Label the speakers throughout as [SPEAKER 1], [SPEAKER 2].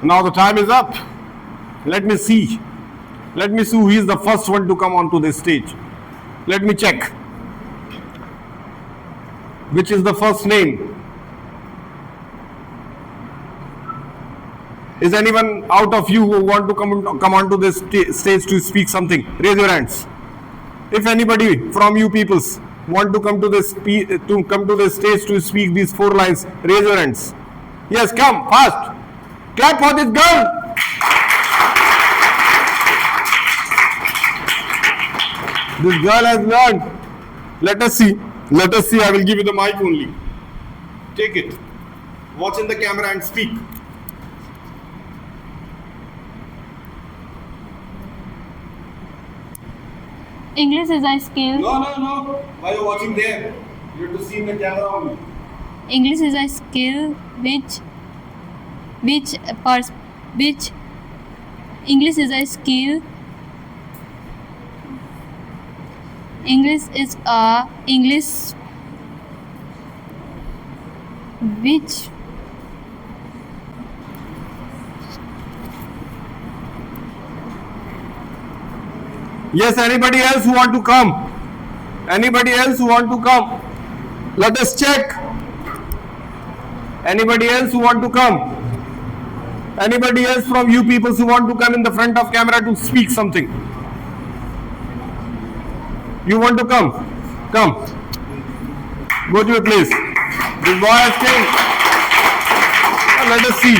[SPEAKER 1] Now the time is up. Let me see. Let me see who is the first one to come onto this stage. Let me check. Which is the first name? Is anyone out of you who want to come onto this stage to speak something? Raise your hands. If anybody from you peoples want to come to this stage to speak these 4 lines, raise your hands. Yes, come fast. Clap for this girl. This girl has learned. Let us see. Let us see. I will give you the mic only. Take it. Watch in the camera and speak.
[SPEAKER 2] English is a skill.
[SPEAKER 1] No. Why are you watching there? You have to see in the camera only.
[SPEAKER 2] English is a skill which English is a skill. English which
[SPEAKER 1] Yes, anybody else who want to come? Anybody else who want to come? Let us check. Anybody else who want to come? Anybody else from you people who want to come in the front of camera to speak something? You want to come? Come. Go to your place. This boy has came. Let us see.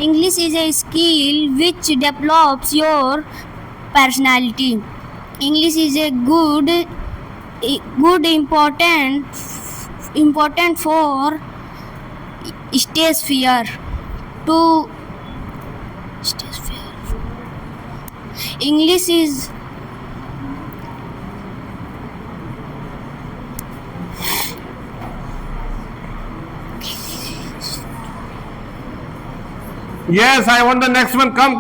[SPEAKER 3] English is a skill which develops your personality. English is a good important for stage fear. English is
[SPEAKER 1] Yes, I want the next one. Come.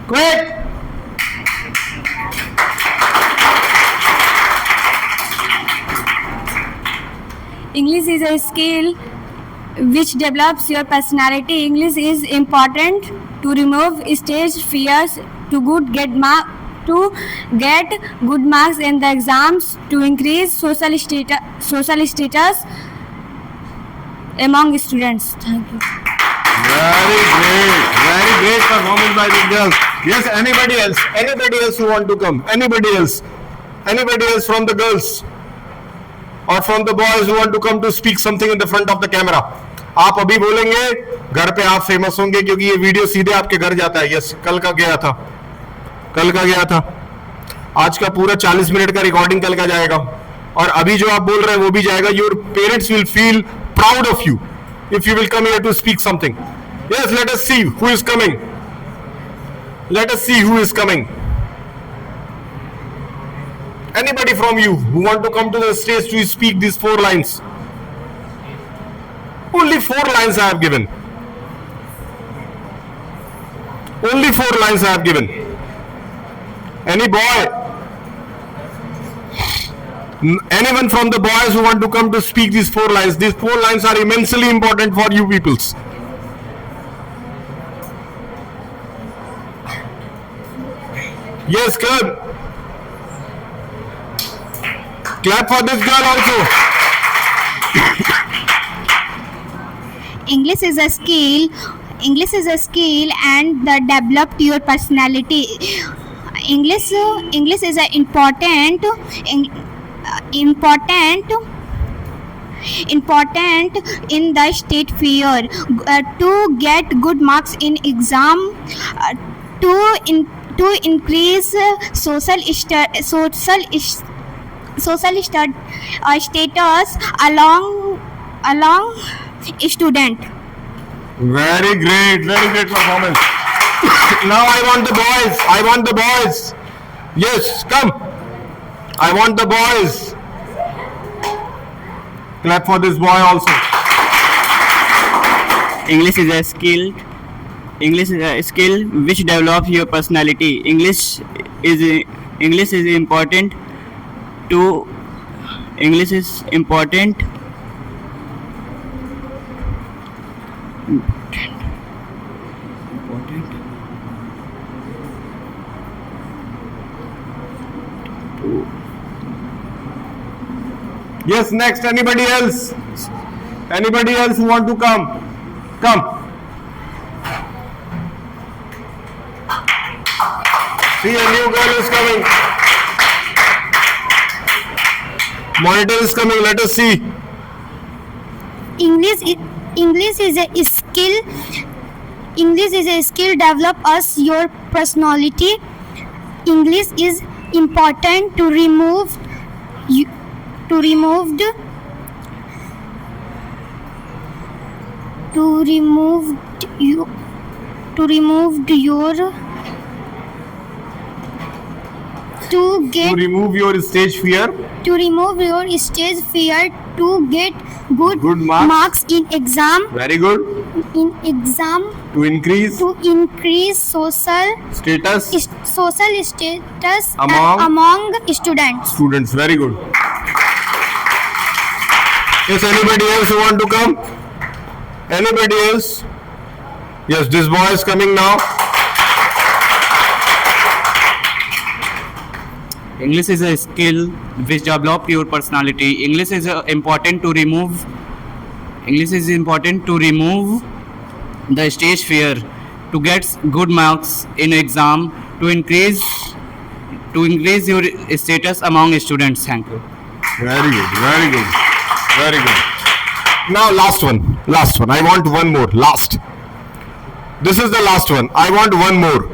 [SPEAKER 1] Quick.
[SPEAKER 2] English is a skill which develops your personality. English is important to remove stage fears, to get good marks in the exams, to increase social status among students. Thank you.
[SPEAKER 1] Very great performance by this girl. Yes, anybody else who want to come? Anybody else from the girls or from the boys who want to come to speak something in the front of the camera? आप अभी बोलेंगे, घर पे आप famous होंगे क्योंकि ये video सीधे आपके घर जाता है. यस, कल का गया था. आज का पूरा 40 मिनट का रिकॉर्डिंग कल का जाएगा और अभी जो आप बोल रहे हैं वो भी जाएगा. Your parents will feel proud of you if you will come here to speak something. Yes, let us see who is coming. Anybody from you who want to come to the stage to speak these 4 lines? Only 4 lines I have given. Any boy? Anyone from the boys who want to come to speak these 4 lines? These 4 lines are immensely important for you peoples. Yes, good. Clap for this girl also.
[SPEAKER 3] English is a skill and that developed your personality. English is a important in the state fear, to get good marks in exam, to increase social status along student.
[SPEAKER 1] Very great performance. Now I want the boys. Yes, come. I want the boys. Clap for this boy also.
[SPEAKER 4] English is a skill which develops your personality. English is important
[SPEAKER 1] Yes, next. Anybody else? Anybody else who want to come? Come. See, a new girl is coming. Monitor is coming. Let us see.
[SPEAKER 3] English is a skill. English is a skill develop us your personality. English is important to remove you, to remove the, to remove you to remove your to get
[SPEAKER 1] To remove your stage fear.
[SPEAKER 3] to remove your stage fear to get
[SPEAKER 1] Good marks.
[SPEAKER 3] in exam
[SPEAKER 1] Very good. To increase
[SPEAKER 3] to increase social
[SPEAKER 1] status
[SPEAKER 3] status
[SPEAKER 1] Among
[SPEAKER 3] students.
[SPEAKER 1] students. Very good. Yes, anybody else who want to come? Anybody else? Yes, this boy is coming now.
[SPEAKER 4] English is a skill which develop your personality. English is important to remove the stage fear, to get good marks in exam, to increase your status among students. Thank you.
[SPEAKER 1] Very good, very good, very good. Now last one. I want one more. Last. This is the last one. I want one more.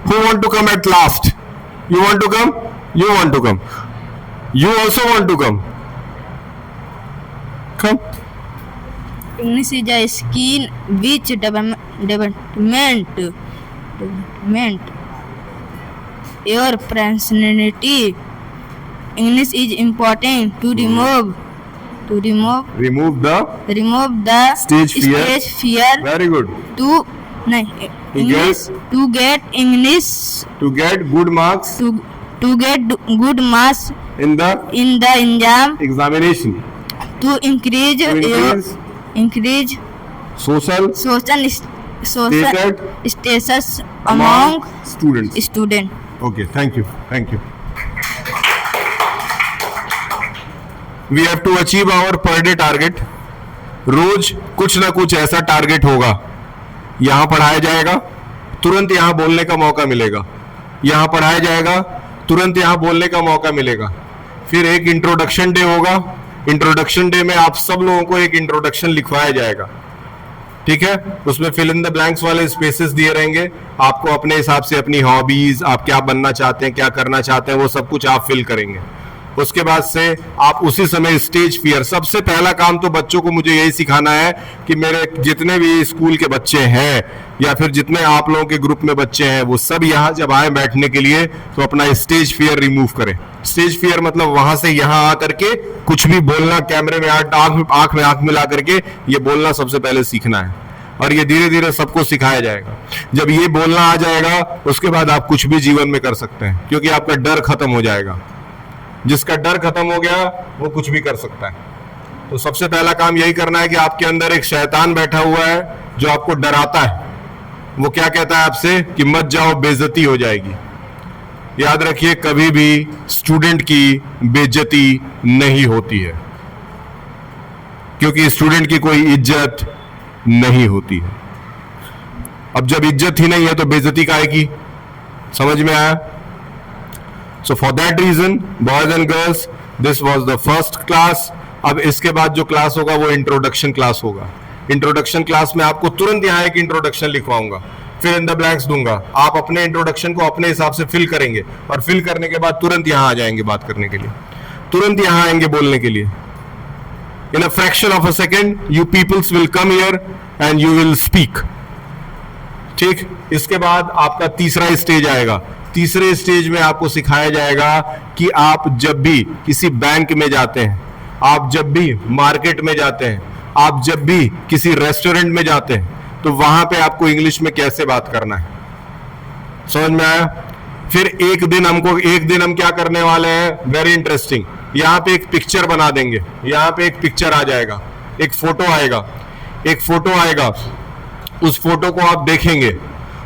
[SPEAKER 1] Who want to come at last? You want to come? You want to come. You also want to come. Come.
[SPEAKER 5] English is a skill which development your personality. English is important to remove
[SPEAKER 1] Remove the
[SPEAKER 5] stage fear
[SPEAKER 1] Very good.
[SPEAKER 5] to get English
[SPEAKER 1] To get good marks
[SPEAKER 5] to get good marks
[SPEAKER 1] in the
[SPEAKER 5] in the exam,
[SPEAKER 1] examination.
[SPEAKER 5] to increase
[SPEAKER 1] Social
[SPEAKER 5] status among
[SPEAKER 1] students.
[SPEAKER 5] student.
[SPEAKER 1] Okay, thank you. We have to achieve our per day target. रोज कुछ ना कुछ ऐसा target होगा. यहाँ पढ़ाया जाएगा, तुरंत यहाँ बोलने का मौका मिलेगा. यहाँ पढ़ाया जाएगा, तुरंत यहाँ बोलने का मौका मिलेगा. फिर एक इंट्रोडक्शन डे होगा. इंट्रोडक्शन डे में आप सब लोगों को एक इंट्रोडक्शन लिखवाया जाएगा. ठीक है, उसमें फिल इन द ब्लैंक्स वाले स्पेसेस दिए रहेंगे. आपको अपने हिसाब से अपनी हॉबीज, आप क्या बनना चाहते हैं, क्या करना चाहते हैं, वो सब कुछ आप फिल करेंगे. उसके बाद से आप उसी समय स्टेज फियर. सबसे पहला काम तो बच्चों को मुझे यही सिखाना है कि मेरे जितने भी स्कूल के बच्चे हैं या फिर जितने आप लोगों के ग्रुप में बच्चे हैं, वो सब यहाँ जब आए बैठने के लिए तो अपना स्टेज फियर रिमूव करें. स्टेज फियर मतलब वहां से यहाँ आकर के कुछ भी बोलना, कैमरे में आंख में आंख मिला करके ये बोलना सबसे पहले सीखना है. और ये धीरे धीरे सबको सिखाया जाएगा. जब ये बोलना आ जाएगा उसके बाद आप कुछ भी जीवन में कर सकते हैं, क्योंकि आपका डर खत्म हो जाएगा. जिसका डर खत्म हो गया वो कुछ भी कर सकता है. तो सबसे पहला काम यही करना है कि आपके अंदर एक शैतान बैठा हुआ है जो आपको डराता है. वो क्या कहता है आपसे कि मत जाओ, बेइज्जती हो जाएगी. याद रखिए, कभी भी स्टूडेंट की बेइज्जती नहीं होती है, क्योंकि स्टूडेंट की कोई इज्जत नहीं होती है. अब जब इज्जत ही नहीं है तो बेइज्जती काहे की? समझ में आया? So for that reason, boys and girls, this was the first class. अब इसके बाद जो क्लास होगा वो इंट्रोडक्शन क्लास होगा. इंट्रोडक्शन क्लास में आपको तुरंत यहाँ एक इंट्रोडक्शन लिखवाऊंगा, फिर इन द ब्लैंक्स दूंगा. आप अपने इंट्रोडक्शन को अपने हिसाब से फिल करेंगे और फिल करने के बाद तुरंत यहाँ आ जाएंगे बात करने के लिए, तुरंत यहाँ आएंगे बोलने के लिए. In a fraction of a second, you peoples will come here and you will speak. ठीक. इसके बाद आपका तीसरा स्टेज आएगा. तीसरे स्टेज में आपको सिखाया जाएगा कि आप जब भी किसी बैंक में जाते हैं, आप जब भी मार्केट में जाते हैं, आप जब भी किसी रेस्टोरेंट में जाते हैं, तो वहां पे आपको इंग्लिश में कैसे बात करना है. समझ में आया? फिर एक दिन हम क्या करने वाले हैं, वेरी इंटरेस्टिंग. यहाँ पे एक पिक्चर बना देंगे. यहाँ पे एक पिक्चर आ जाएगा, एक फोटो आएगा. उस फोटो को आप देखेंगे.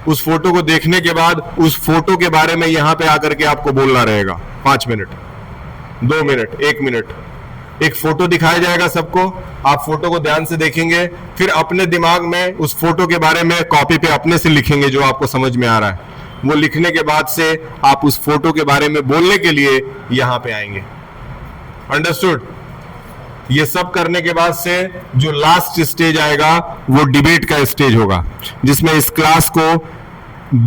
[SPEAKER 1] उस फोटो को देखने के बाद उस फोटो के बारे में यहाँ पे आकर के आपको बोलना रहेगा. 5 मिनट, 2 मिनट, 1 मिनट। एक फोटो दिखाया जाएगा सबको, आप फोटो को ध्यान से देखेंगे, फिर अपने दिमाग में उस फोटो के बारे में कॉपी पे अपने से लिखेंगे जो आपको समझ में आ रहा है। वो लिखने के बाद से आप उस फोटो के बारे में बोलने के लिए यहां पे आएंगे। अंडरस्टूड? ये सब करने के बाद से जो लास्ट स्टेज आएगा वो डिबेट का स्टेज होगा, जिसमें इस क्लास को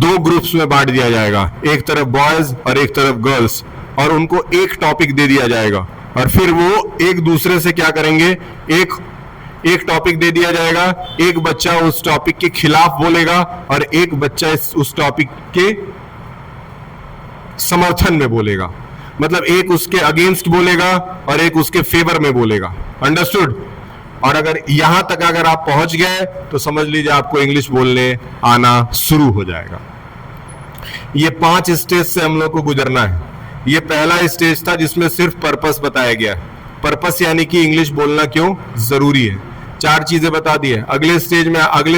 [SPEAKER 1] 2 ग्रुप्स में बांट दिया जाएगा, एक तरफ बॉयज और एक तरफ गर्ल्स, और उनको एक टॉपिक दे दिया जाएगा और फिर वो एक दूसरे से क्या करेंगे, एक टॉपिक दे दिया जाएगा, एक बच्चा उस टॉपिक के खिलाफ बोलेगा और एक बच्चा उस टॉपिक के समर्थन में बोलेगा। मतलब एक उसके अगेंस्ट बोलेगा और एक उसके फेवर में बोलेगा। अंडरस्टूड? और अगर यहां तक अगर आप पहुंच गए तो समझ लीजिए आपको इंग्लिश बोलने आना शुरू हो जाएगा। ये 5 स्टेज से हम लोग को गुजरना है। ये पहला स्टेज था जिसमें सिर्फ पर्पस बताया गया। पर्पस यानी कि इंग्लिश बोलना क्यों जरूरी है। 4 चीजें बता दी है। अगले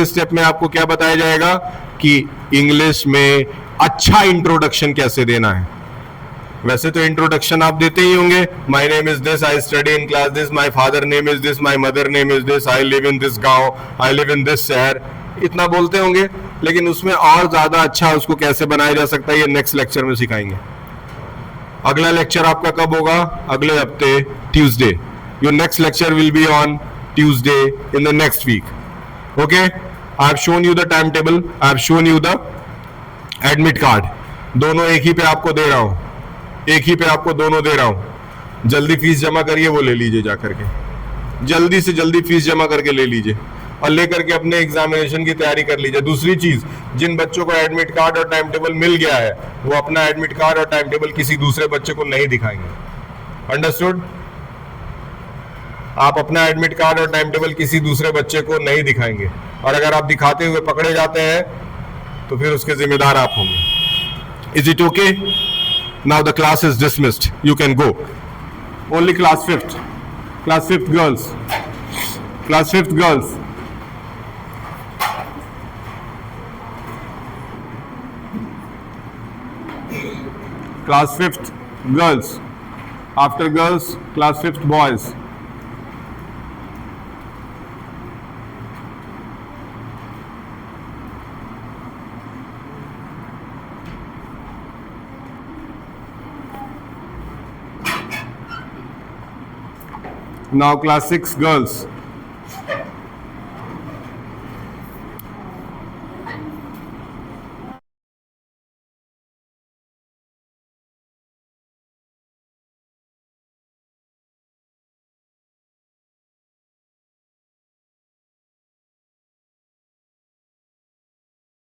[SPEAKER 1] स्टेप में आपको क्या बताया जाएगा कि इंग्लिश में अच्छा इंट्रोडक्शन कैसे देना है। वैसे तो इंट्रोडक्शन आप देते ही होंगे, my name is this, I study in class this, my father name is this, my mother name is this, I live in this गांव, आई लिव इन दिस शहर, इतना बोलते होंगे। लेकिन उसमें और ज्यादा अच्छा उसको कैसे बनाया जा सकता है, ये नेक्स्ट लेक्चर में सिखाएंगे। अगला लेक्चर आपका कब होगा? अगले हफ्ते Tuesday. Your next lecture will be on Tuesday in the next week. Okay, I have shown you the timetable, I have shown you the admit card. दोनों एक ही पे आपको दे रहा हूं, एक ही पे आपको दोनों दे रहा हूं। जल्दी फीस जमा करिए, वो ले लीजिए जाकर के, जल्दी से जल्दी फीस जमा करके ले लीजिए और लेकर के अपने एग्जामिनेशन की तैयारी कर लीजिए। दूसरी चीज, जिन बच्चों को एडमिट कार्ड और टाइम टेबल मिल गया है वो अपना एडमिट कार्ड और टाइम टेबल किसी दूसरे बच्चे को नहीं दिखाएंगे। अंडरस्टूड? आप अपना एडमिट कार्ड और टाइम टेबल किसी दूसरे बच्चे को नहीं दिखाएंगे, और अगर आप दिखाते हुए पकड़े जाते हैं तो फिर उसके जिम्मेदार आप होंगे। Is it okay? Now the class is dismissed, you can go. Only class fifth girls, class fifth girls. Class 5th girls. After girls, class 5th boys. Now class 6 girls.